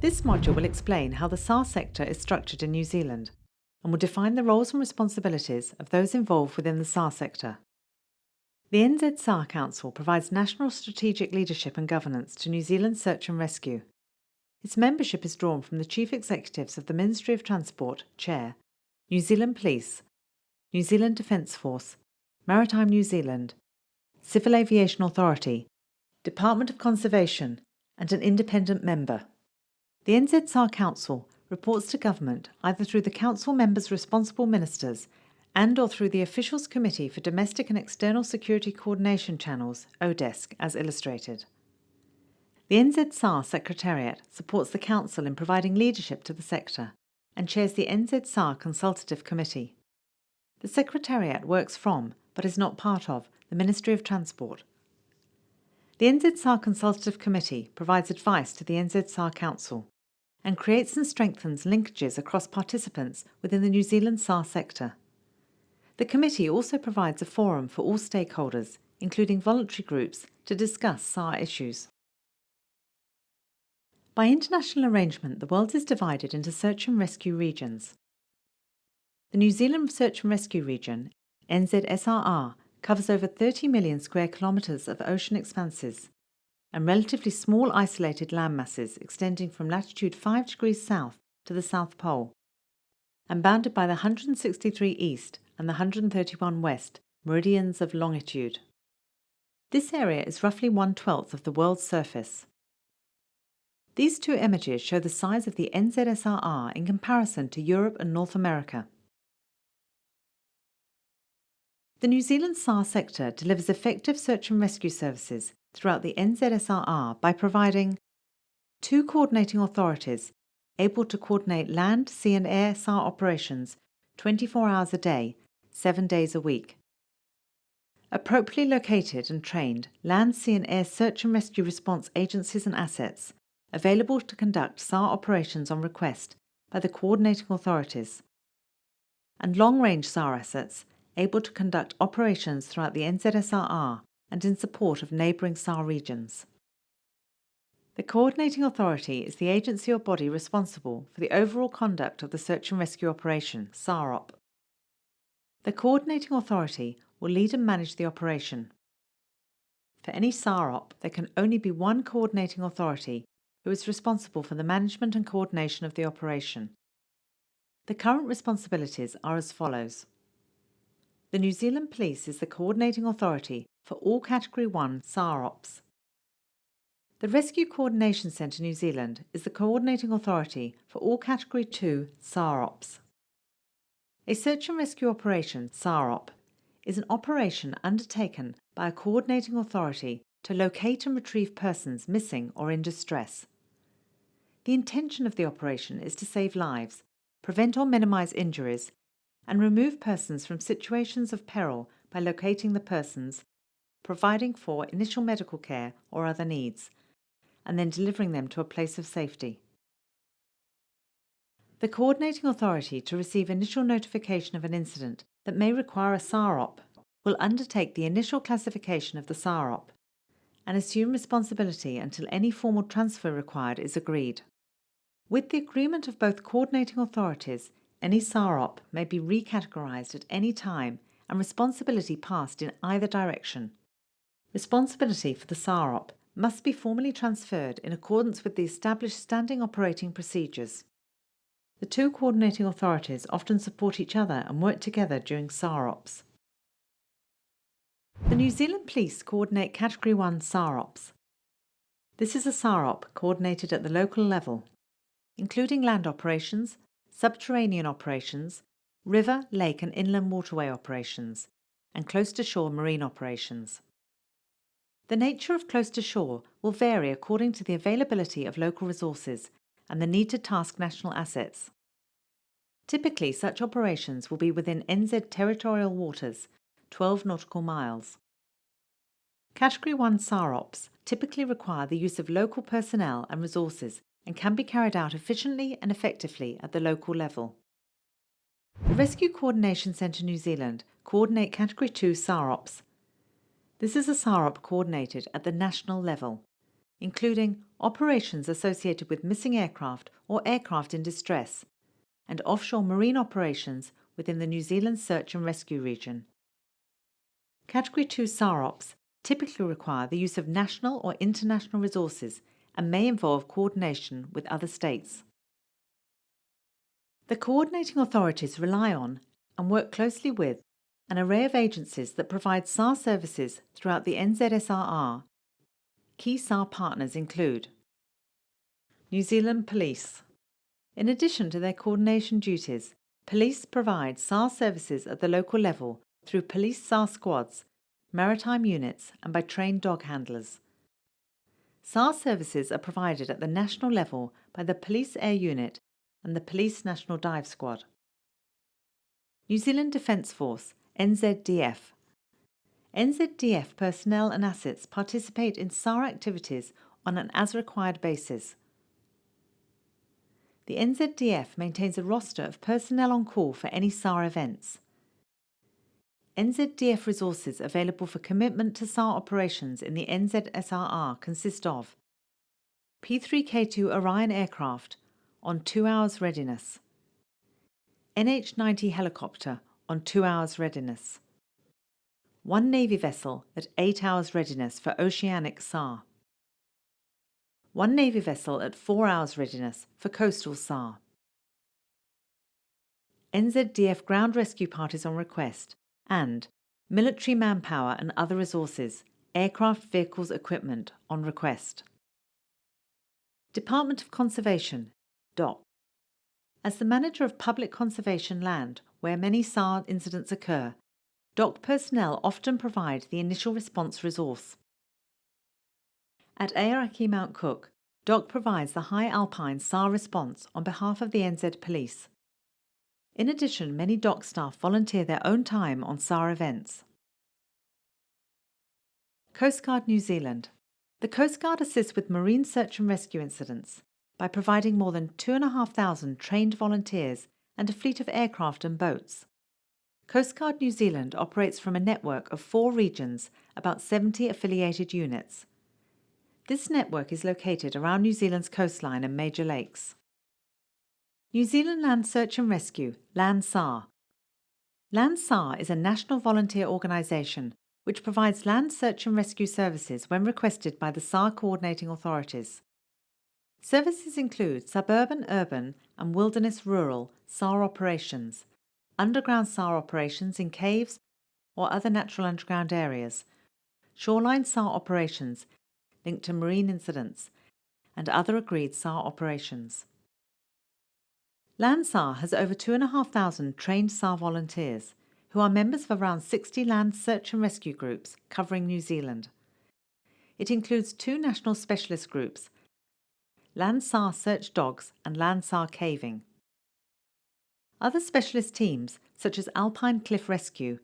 This module will explain how the SAR sector is structured in New Zealand and will define the roles and responsibilities of those involved within the SAR sector. The NZSAR Council provides national strategic leadership and governance to New Zealand search and rescue. Its membership is drawn from the Chief Executives of the Ministry of Transport, Chair, New Zealand Police, New Zealand Defence Force, Maritime New Zealand, Civil Aviation Authority, Department of Conservation, and an independent member. The NZSAR Council reports to Government either through the Council members' responsible ministers and or through the Officials Committee for Domestic and External Security Coordination Channels, ODESC, as illustrated. The NZSAR Secretariat supports the Council in providing leadership to the sector and chairs the NZSAR Consultative Committee. The Secretariat works from, but is not part of, the Ministry of Transport. The NZSAR Consultative Committee provides advice to the NZSAR Council and creates and strengthens linkages across participants within the New Zealand SAR sector. The committee also provides a forum for all stakeholders, including voluntary groups, to discuss SAR issues. By international arrangement, the world is divided into search and rescue regions. The New Zealand Search and Rescue Region, NZSAR, covers over 30 million square kilometres of ocean expanses and relatively small isolated land masses extending from latitude 5 degrees south to the South Pole, and bounded by the 163 east and the 131 west meridians of longitude. This area is roughly 1/12 of the world's surface. These two images show the size of the NZSAR in comparison to Europe and North America. The New Zealand SAR sector delivers effective search and rescue services throughout the NZSAR by providing 2 coordinating authorities able to coordinate land, sea and air SAR operations 24 hours a day, 7 days a week. Appropriately located and trained land, sea and air search and rescue response agencies and assets available to conduct SAR operations on request by the coordinating authorities. And long-range SAR assets able to conduct operations throughout the NZSAR and in support of neighbouring SAR regions. The Coordinating Authority is the agency or body responsible for the overall conduct of the search and rescue operation, SAROP. The Coordinating Authority will lead and manage the operation. For any SAROP, there can only be one Coordinating Authority who is responsible for the management and coordination of the operation. The current responsibilities are as follows. The New Zealand Police is the Coordinating Authority for all Category 1 SAROPs. The Rescue Coordination Centre New Zealand is the Coordinating Authority for all Category 2 SAROPs. A search and rescue operation, SAROP, is an operation undertaken by a coordinating authority to locate and retrieve persons missing or in distress. The intention of the operation is to save lives, prevent or minimise injuries, and remove persons from situations of peril by locating the persons, providing for initial medical care or other needs, and then delivering them to a place of safety. The Coordinating Authority to receive initial notification of an incident that may require a SAROP will undertake the initial classification of the SAROP and assume responsibility until any formal transfer required is agreed. With the agreement of both coordinating authorities, any SAROP may be recategorised at any time and responsibility passed in either direction. Responsibility for the SAROP must be formally transferred in accordance with the established standing operating procedures. The two coordinating authorities often support each other and work together during SAROPs. The New Zealand Police coordinate Category 1 SAROPs. This is a SAROP coordinated at the local level, including land operations, subterranean operations, river, lake and inland waterway operations, and close-to-shore marine operations. The nature of close-to-shore will vary according to the availability of local resources and the need to task national assets. Typically, such operations will be within NZ territorial waters, 12 nautical miles. Category 1 SAROPs typically require the use of local personnel and resources and can be carried out efficiently and effectively at the local level. The Rescue Coordination Centre New Zealand coordinate Category 2 SAROPs. This is a SAROP coordinated at the national level, including operations associated with missing aircraft or aircraft in distress, and offshore marine operations within the New Zealand Search and Rescue region. Category 2 SAR ops typically require the use of national or international resources and may involve coordination with other states. The coordinating authorities rely on and work closely with an array of agencies that provide SAR services throughout the NZSAR. Key SAR partners include New Zealand Police. In addition to their coordination duties, police provide SAR services at the local level through police SAR squads, maritime units, and by trained dog handlers. SAR services are provided at the national level by the Police Air Unit and the Police National Dive Squad. New Zealand Defence Force, NZDF. NZDF personnel and assets participate in SAR activities on an as-required basis. The NZDF maintains a roster of personnel on call for any SAR events. NZDF resources available for commitment to SAR operations in the NZSAR consist of P3K2 Orion aircraft on 2 hours readiness, NH-90 helicopter on 2 hours readiness, 1 Navy vessel at 8 hours readiness for oceanic SAR, 1 Navy vessel at 4 hours readiness for coastal SAR, NZDF ground rescue parties on request, and military manpower and other resources, aircraft, vehicles, equipment on request. Department of Conservation, DOC. As the manager of public conservation land where many SAR incidents occur, DOC personnel often provide the initial response resource. At Aoraki Mount Cook, DOC provides the high alpine SAR response on behalf of the NZ Police. In addition, many DOC staff volunteer their own time on SAR events. Coast Guard New Zealand. The Coast Guard assists with marine search and rescue incidents by providing more than 2,500 trained volunteers and a fleet of aircraft and boats. Coast Guard New Zealand operates from a network of 4 regions, about 70 affiliated units. This network is located around New Zealand's coastline and major lakes. New Zealand Land Search and Rescue, LandSAR. LandSAR is a national volunteer organisation which provides land search and rescue services when requested by the SAR coordinating authorities. Services include suburban, urban and wilderness rural SAR operations, underground SAR operations in caves or other natural underground areas, shoreline SAR operations linked to marine incidents, and other agreed SAR operations. LandSAR has over 2,500 trained SAR volunteers who are members of around 60 land search and rescue groups covering New Zealand. It includes 2 national specialist groups, LandSAR Search Dogs and LandSAR Caving. Other specialist teams, such as Alpine Cliff Rescue,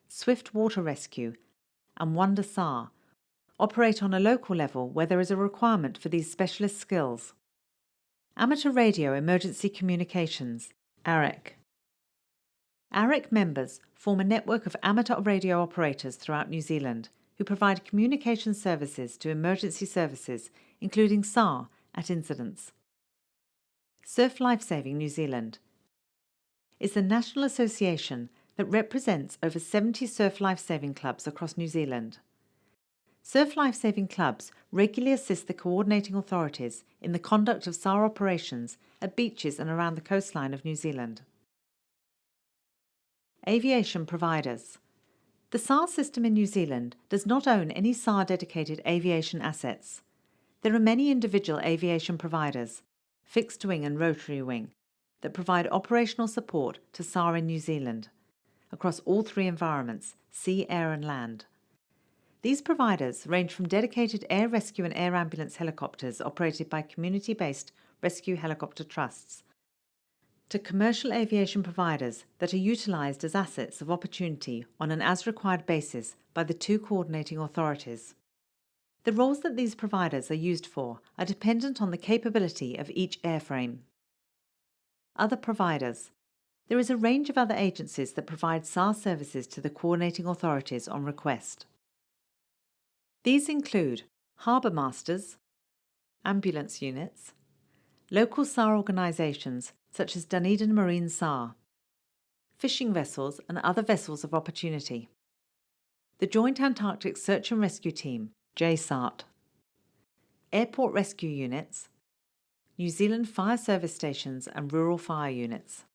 Swift Water Rescue, and Wonder SAR, operate on a local level where there is a requirement for these specialist skills. Amateur Radio Emergency Communications, AREC. AREC members form a network of amateur radio operators throughout New Zealand who provide communication services to emergency services, including SAR, at incidents. Surf Lifesaving New Zealand is the national association that represents over 70 surf lifesaving clubs across New Zealand. Surf lifesaving clubs regularly assist the coordinating authorities in the conduct of SAR operations at beaches and around the coastline of New Zealand. Aviation providers. The SAR system in New Zealand does not own any SAR-dedicated aviation assets. There are many individual aviation providers, fixed wing and rotary wing, that provide operational support to SAR in New Zealand, across all 3 environments, sea, air and land. These providers range from dedicated air rescue and air ambulance helicopters operated by community-based rescue helicopter trusts, to commercial aviation providers that are utilised as assets of opportunity on an as-required basis by the 2 coordinating authorities. The roles that these providers are used for are dependent on the capability of each airframe. Other providers. There is a range of other agencies that provide SAR services to the coordinating authorities on request. These include Harbour Masters, ambulance units, local SAR organisations such as Dunedin Marine SAR, fishing vessels and other vessels of opportunity, the Joint Antarctic Search and Rescue Team, JSART, airport rescue units, New Zealand fire service stations and rural fire units.